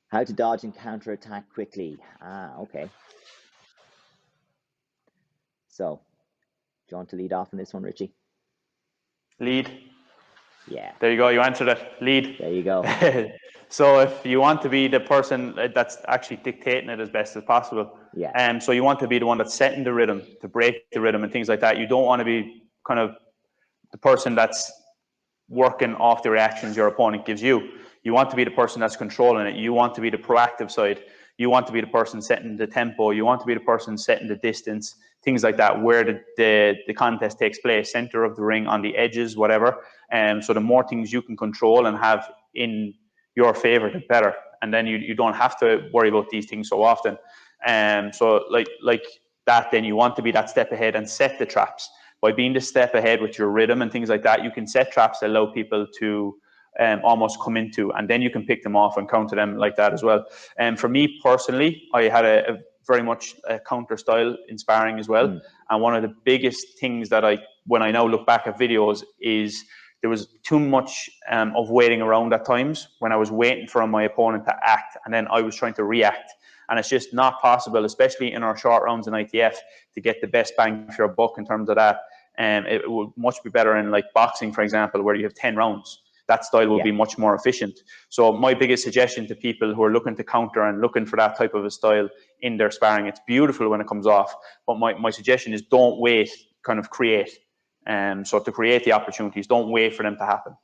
How to dodge and counter attack quickly. Okay. So, do you want to lead off on this one, Richie? Lead. Yeah. There you go. You answered it. Lead. There you go. So if you want to be the person that's actually dictating it as best as possible, Yeah. so you want to be the one that's setting the rhythm, to break the rhythm and things like that. You don't want to be kind of the person that's working off the reactions your opponent gives you. You want to be the person that's controlling it. You want to be the proactive side. You want to be the person setting the tempo. You want to be the person setting the distance, things like that, where the contest takes place, center of the ring, on the edges, whatever. So the more things you can control and have in your favor, the better. And then you don't have to worry about these things so often. So like that, then you want to be that step ahead and set the traps. By being the step ahead with your rhythm and things like that, you can set traps that allow people to almost come into, and then you can pick them off and counter them like that as well. And for me personally, I had a very much a counter style in sparring as well. And one of the biggest things that when I now look back at videos, is there was too much of waiting around at times, when I was waiting for my opponent to act and then I was trying to react. And it's just not possible, especially in our short rounds in ITF, to get the best bang for your buck in terms of that. It would much be better in like boxing, for example, where you have 10 rounds. That style will be much more efficient. So my biggest suggestion to people who are looking to counter and looking for that type of a style in their sparring, it's beautiful when it comes off, but my suggestion is don't wait, kind of create. So to create the opportunities, don't wait for them to happen.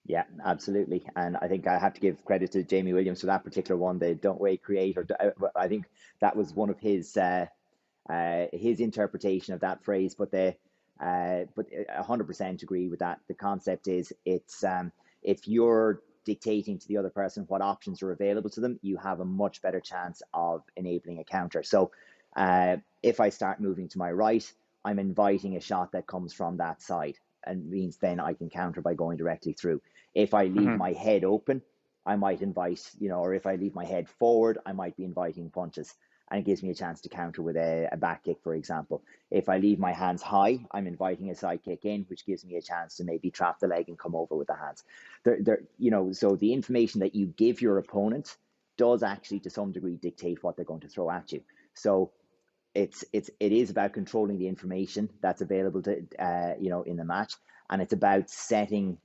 Yeah, absolutely. And I think I have to give credit to Jamie Williams for that particular one. The don't wait, create, or I think that was one of his interpretation of that phrase. But 100% agree with that. The concept is if you're dictating to the other person what options are available to them, you have a much better chance of enabling a counter. So if I start moving to my right, I'm inviting a shot that comes from that side, and means then I can counter by going directly through. If I leave my head open, I might invite, or if I leave my head forward, I might be inviting punches, and it gives me a chance to counter with a back kick, for example. If I leave my hands high, I'm inviting a side kick in, which gives me a chance to maybe trap the leg and come over with the hands. So the information that you give your opponent does actually, to some degree, dictate what they're going to throw at you. So it is about controlling the information that's available to in the match, and it's about setting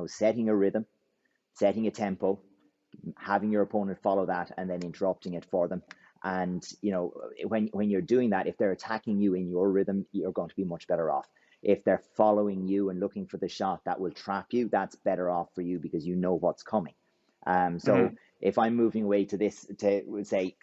setting a rhythm, setting a tempo, having your opponent follow that, and then interrupting it for them. And when you're doing that, if they're attacking you in your rhythm, you're going to be much better off. If they're following you and looking for the shot that will trap you, that's better off for you, because you know what's coming. So if I'm moving away to this, to say,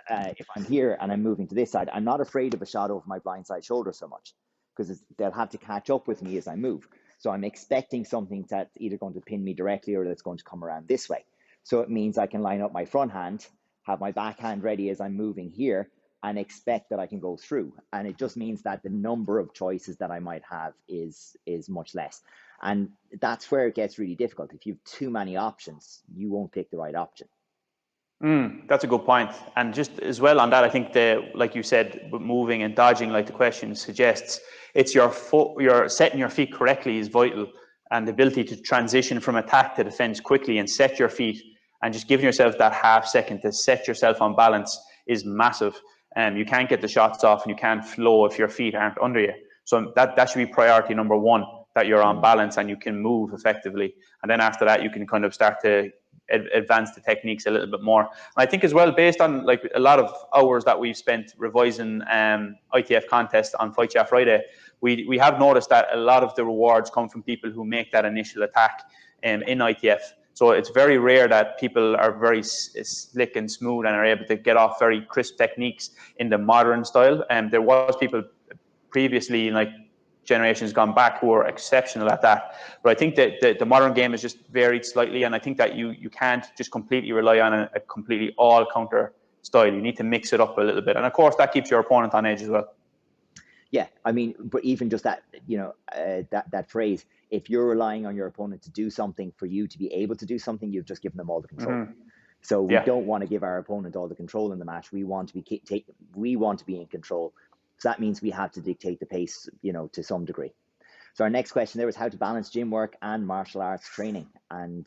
if I'm here and I'm moving to this side, I'm not afraid of a shot over my blind side shoulder so much, because they'll have to catch up with me as I move. So I'm expecting something that's either going to pin me directly or that's going to come around this way. So it means I can line up my front hand, have my back hand ready as I'm moving here, and expect that I can go through. And it just means that the number of choices that I might have is much less. And that's where it gets really difficult. If you have too many options, you won't pick the right option. That's a good point. And just as well on that, I think like you said, moving and dodging, like the question suggests, it's your foot, you're setting your feet correctly is vital. And the ability to transition from attack to defense quickly and set your feet, and just giving yourself that half second to set yourself on balance, is massive. You can't get the shots off and you can't flow if your feet aren't under you. So that should be priority number one, that you're on balance and you can move effectively. And then after that, you can kind of start to advance the techniques a little bit more. And I think as well, based on like a lot of hours that we've spent revising ITF contest on Fight Chat Friday, we have noticed that a lot of the rewards come from people who make that initial attack in ITF. So it's very rare that people are very slick and smooth and are able to get off very crisp techniques in the modern style. And there was people previously, like generations gone back, who are exceptional at that. But I think that the modern game has just varied slightly, and I think that you can't just completely rely on a completely all counter style. You need to mix it up a little bit, and of course that keeps your opponent on edge as well. Yeah, I mean, but even just that, that phrase, if you're relying on your opponent to do something for you to be able to do something, you've just given them all the control. So we don't want to give our opponent all the control in the match. We want to be in control. So that means we have to dictate the pace, to some degree. So our next question there was how to balance gym work and martial arts training. And,